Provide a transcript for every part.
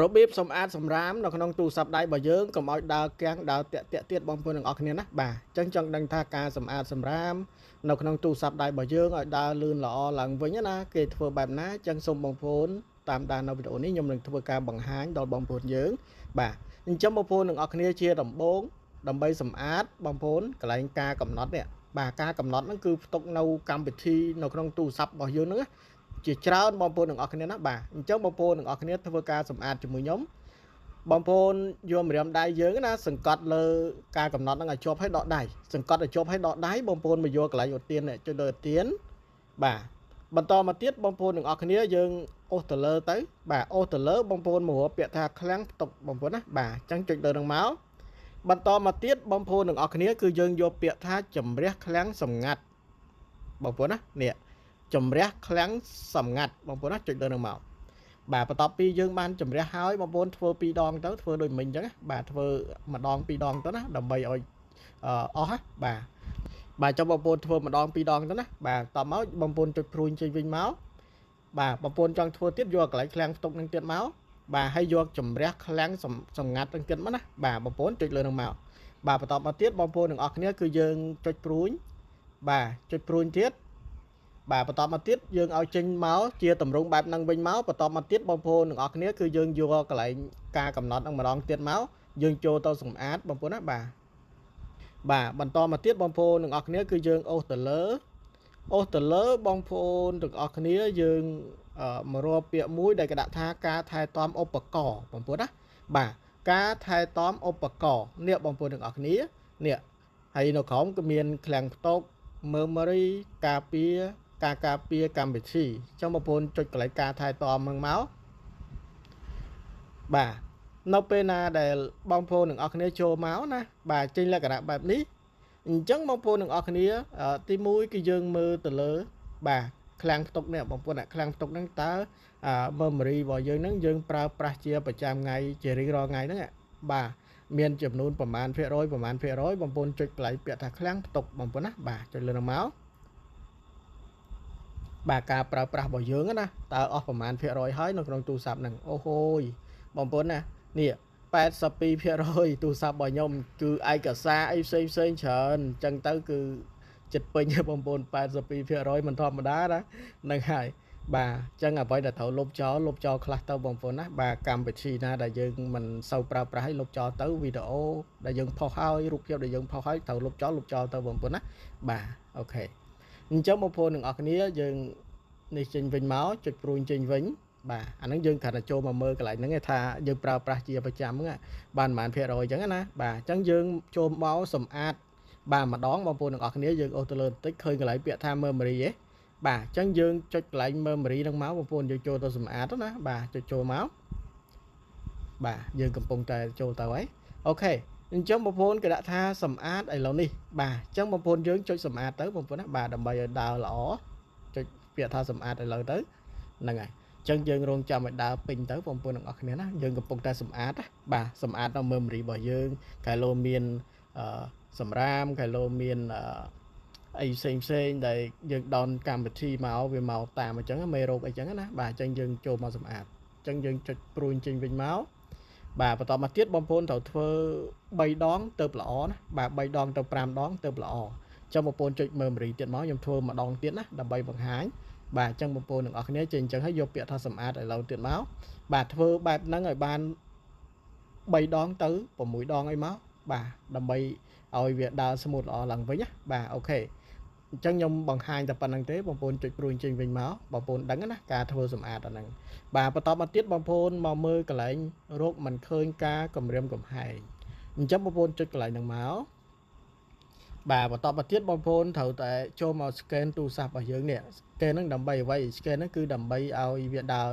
របៀបសម្អាតសម្រាមនៅក្នុងទូរស័ព្ទដៃរបស់យើងកុំឲ្យដើរកាំងដើរតាក់ទៀតបងប្អូនទាំងអស់គ្នាណាបាទអញ្ចឹងចង់ដឹងថាការសម្អាតសម្រាមនៅក្នុងទូរស័ព្ទដៃរបស់យើងឲ្យដើរលឿនល្អឡើងវិញណាគេធ្វើបែបណាអញ្ចឹងសូមបងប្អូនតាមដាននៅវីដេអូនេះខ្ញុំនឹងធ្វើការបង្ហាញដល់បងប្អូនយើងបាទអញ្ចឹងបងប្អូនទាំងអស់គ្នាជាដំបូងដើម្បីសម្អាតបងប្អូនកន្លែងការកំណត់នេះបាទការកំណត់ហ្នឹងគឺផ្ទុកនៅកម្មវិធីនៅក្នុងទូរស័ព្ទរបស់យើងហ្នឹងជាច្រើនបងប្អូនទាំងអស់គ្នាណាបាទអញ្ចឹងបងប្អូនទាំងអស់គ្នាធ្វើការសម្អាតជាមួយខ្ញុំបងប្អូនយកម្រាមដៃយើងណាសង្កត់លើការកំណត់ហ្នឹងឲ្យជាប់ឲ្យដកដៃសង្កត់ឲ្យជាប់ឲ្យដកដៃបងប្អូនមកយកកន្លែងឧទានចុចលើឧទានបាទបន្តមកទៀតបងប្អូនទាំងអស់គ្នាយើងអូសទៅលើទៅបាទអូសទៅលើបងប្អូនមករកពាក្យថាឃ្លាំងផ្ទុកបងប្អូនណាបាទអញ្ចឹងចុចលើនឹងមកបន្តមកទៀតបងប្អូនទាំងអស់គ្នាគឺយើងយកពាក្យថាជំរះឃ្លាំងសម្ងាត់បងប្អូនណានេះជំរះឃ្លាំងសម្ងាត់បងប្អូនណាចុចលើនឹងមកបាទបន្ទាប់ពីយើងបានជំរះហើយបងប្អូនធ្វើ2ដងទៅធ្វើដូចមិញអញ្ចឹងបាទធ្វើម្ដង2ដងទៅណាដើម្បីឲ្យអស់បាទចាំបងប្អូនធ្វើម្ដង2ដងទៅណាបាទតមកបងប្អូនចុចព្រួយចេញវិញមកបាទបងប្អូនចង់ធ្វើទៀតយកកន្លែងឃ្លាំងផ្ទុកនឹងទៀតមកបាទហើយយកជំរះឃ្លាំងសម្ងាត់នឹងទៀតមកណាបាទបងប្អូនចុចលើនឹងមកបាទបន្តមកទៀតបងប្អូនទាំងអស់គ្នាគឺយើងចុចព្រួយបាទចុចព្រួយទៀតបាទបន្តមកទៀតយើងឲ្យចេញមកជាតម្រង់បែបហ្នឹងវិញមកបន្តមកទៀតបងប្អូនទាំងអស់គ្នាគឺយើងយកកន្លែងការកំណត់ហ្នឹងម្ដងទៀតមកយើងចូលទៅសម្អាតបងប្អូនណាបាទបន្តមកទៀតបងប្អូនទាំងអស់គ្នាគឺយើងអូសទៅលើបងប្អូនទាំងអស់គ្នាយើងមករកពាក្យមួយដែលគេដាក់ថាការថែទាំឧបករណ៍បងប្អូនណាបាទការថែទាំឧបករណ៍នេះបងប្អូនទាំងអស់គ្នានេះហើយនៅក្រោមក៏មានឃ្លាំងផ្ទុក memory ការពារកម្មវិធីអញ្ចឹងបងប្អូនចុចកន្លែងការថែទាំហ្នឹងមកបាទនៅពេលណាដែលបងប្អូនទាំងអស់គ្នាចូលមកណាបាទចេញលក្ខណៈបែបនេះអញ្ចឹងបងប្អូនទាំងអស់គ្នាទី1គឺយើងមើលទៅលើបាទឃ្លាំងផ្ទុកនេះបងប្អូនឃ្លាំងផ្ទុកហ្នឹងតើmemory របស់យើងហ្នឹងយើងប្រើប្រាស់ជាប្រចាំថ្ងៃជារៀងរាល់ថ្ងៃហ្នឹងបាទមានចំនួនប្រមាណភាគរយបងប្អូនចុចកន្លែងពាក្យថាឃ្លាំងផ្ទុកបងប្អូនណាបាទចុចលើនឹងមកបាទការប្រើប្រាស់របស់យើងណាតើអស់ប្រមាណភាគរយហើយនៅក្នុងទូរស័ព្ទហ្នឹងអូហូយបងប្អូនណានេះ82%ទូរស័ព្ទរបស់ខ្ញុំគឺឯកសារអីផ្សេងច្រើនអញ្ចឹងទៅគឺចិត្តពេញបងប្អូន82%មិនធម្មតាណាហ្នឹងហើយបាទអញ្ចឹងអ្វីដែលត្រូវលុបចោលខ្លះទៅបងប្អូនណាបាទកម្មវិធីណាដែលយើងមិនសូវប្រើប្រាស់ឲ្យលុបចោលទៅវីដេអូដែលយើងផុសហើយរូបភាពដែលយើងផុសហើយត្រូវលុបចោលទៅបងប្អូនណាបាទអូខេអញ្ចឹងបងប្អូនទាំងអស់គ្នាយើងនេះចេញវិញមកចុចព្រួយចេញវិញបាទអាហ្នឹងយើងគ្រាន់តែចូលមកមើលកន្លែងហ្នឹងឯងថាយើងប្រើប្រាស់ជាប្រចាំហ្នឹងបានប្រហែលភាគរយអញ្ចឹងណាបាទអញ្ចឹងយើងចូលមកសម្អាតបាទម្ដងបងប្អូនទាំងអស់គ្នាយើងអូសទៅលើបន្តិចឃើញកន្លែងពាក្យថា memory ឯងបាទអញ្ចឹងយើងចុចកន្លែង memory ហ្នឹងមកបងប្អូនយើងចូលទៅសម្អាតណាបាទចុចចូលមកបាទយើងកំពុងតែចូលទៅហើយអូខេអញ្ចឹងបងប្អូនគេដាក់ថាសម្អាតឥឡូវនេះបាទអញ្ចឹងបងប្អូនយើងចុចសម្អាតទៅបងប្អូនណាបាទដើម្បីឲ្យដើរល្អចុចពាក្យថាសម្អាតឥឡូវទៅហ្នឹងហើយអញ្ចឹងយើងរងចាំឲ្យដើរពេញទៅបងប្អូនទាំងអស់គ្នាណាយើងកំពុងតែសម្អាតបាទសម្អាតនៅ memory របស់យើងកែលោមានសម្រាមកែលោមានអីផ្សេងដែលយើងដនកម្មវិធីមកវាមកតាមអញ្ចឹងមេរោគអីចឹងណាបាទអញ្ចឹងយើងចូលមកសម្អាតអញ្ចឹងយើងចុចព្រួយចេញវិញមកបាទបន្តមកទៀតបងប្អូនត្រូវធ្វើ3ដងទៅល្អណាបាទ3ដងទៅ5ដងទៅល្អចាំបងប្អូនចុច memory ទៀតមកខ្ញុំធ្វើម្ដងទៀតណាដើម្បីបង្ហាញបាទអញ្ចឹងបងប្អូនទាំងអស់គ្នាចេញអញ្ចឹងហើយយកពាក្យថាសម្អាតឥឡូវទៀតមកបាទធ្វើបែបហ្នឹងឲ្យបាន3ដងទៅ6ដងអីមកបាទដើម្បីឲ្យវាដើរស្មូតល្អឡើងវិញណាបាទអូខេអញ្ចឹងខ្ញុំបង្ហាញតែប៉ុណ្្នឹងទេបងប្អូនចុចព្រួយចេញវិញមកបងប្អូនដឹងណាការធ្វើសម្អាតអាហ្នឹងបាទបន្តមកទៀតបងប្អូនមកមើលកន្លែងរោគមិនឃើញការគម្រាមកំហែងអញ្ចឹងបងប្អូនចុចកន្លែងហ្នឹងមកបាទបន្តមកទៀតបងប្អូនត្រូវតែចូលមក scan ទូរស័ព្ទរបស់យើងនេះ scan ហ្នឹងដើម្បីអ្វី scan ហ្នឹងគឺដើម្បីឲ្យវាដើរ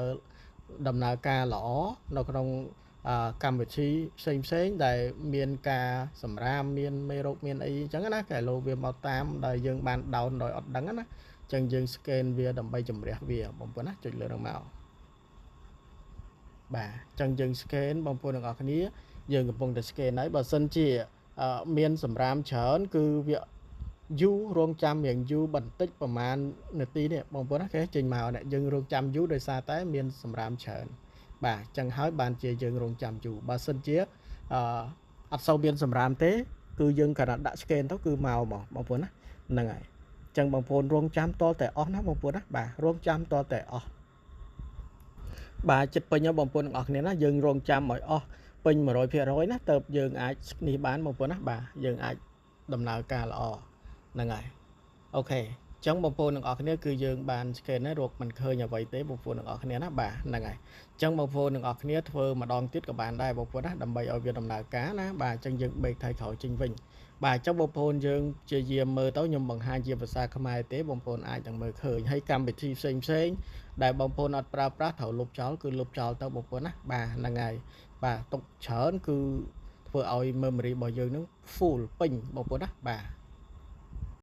ដំណើរការល្អនៅក្នុងកម្មវិធីផ្សេងដែលមានការសម្រាមមានមេរោគមានអីអញ្ចឹងណាកែលោវាមកតាមដែលយើងបាន down ដោយអត់ដឹងណាអញ្ចឹងយើង scan វាដើម្បីជំរះវាបងប្អូនណាចុចលើហ្នឹងមកបាទអញ្ចឹងយើង scan បងប្អូនទាំងអស់គ្នាយើងកំពុងតែ scan ហើយបើសិនជាមានសម្រាមច្រើនគឺវាយូររងចាំរៀងយូរបន្តិចប្រហែលនាទីនេះបងប្អូនណាគេចេញមកយើងរងចាំយូរដោយសារតែមានសម្រាមច្រើន បាទចឹងហើយបានជាយើងរងចាំយូរបើសិនជាអត់សូវមានសម្រាមទេគឺយើងគ្រាន់តែដាក់ scan ទៅគឺមកហ្មងបងប្អូនណាហ្នឹងហើយចឹងបងប្អូនរងចាំតតែអស់ណាបងប្អូនណាបាទរងចាំតតែអស់បាទចិត្តពេញបងប្អូនទាំងអស់គ្នាណាយើងរងចាំឲ្យអស់ពេញ 100% ណាទៅយើងអាចនេះបានបងប្អូនណាបាទយើងអាចដំណើរការល្អហ្នឹងហើយអូខេចឹងបងប្អូនទាំងអស់គ្នាគឺយើងបាន scan ហើយរកមិនឃើញអ្វីទេបងប្អូនទាំងអស់គ្នាណាបាទហ្នឹងហើយចឹងបងប្អូនទាំងអស់គ្នាធ្វើម្ដងទៀតក៏បានដែរបងប្អូនណាដើម្បីឲ្យវាដំណើរការណាបាទចឹងយើងបេកថៃក្រោយចេញវិញបាទចឹងបងប្អូនយើងជាយាមមើលទៅខ្ញុំបង្ហាញជាភាសាខ្មែរទេបងប្អូនអាចនឹងមើលឃើញហើយកម្មវិធីផ្សេងដែលបងប្អូនអត់ប្រើប្រាស់ត្រូវលុបចោលគឺលុបចោលទៅបងប្អូនណាបាទហ្នឹងហើយបាទទុកច្រើនគឺធ្វើឲ្យ memory របស់យើងនឹង full ពេញបងប្អូនណាបាទ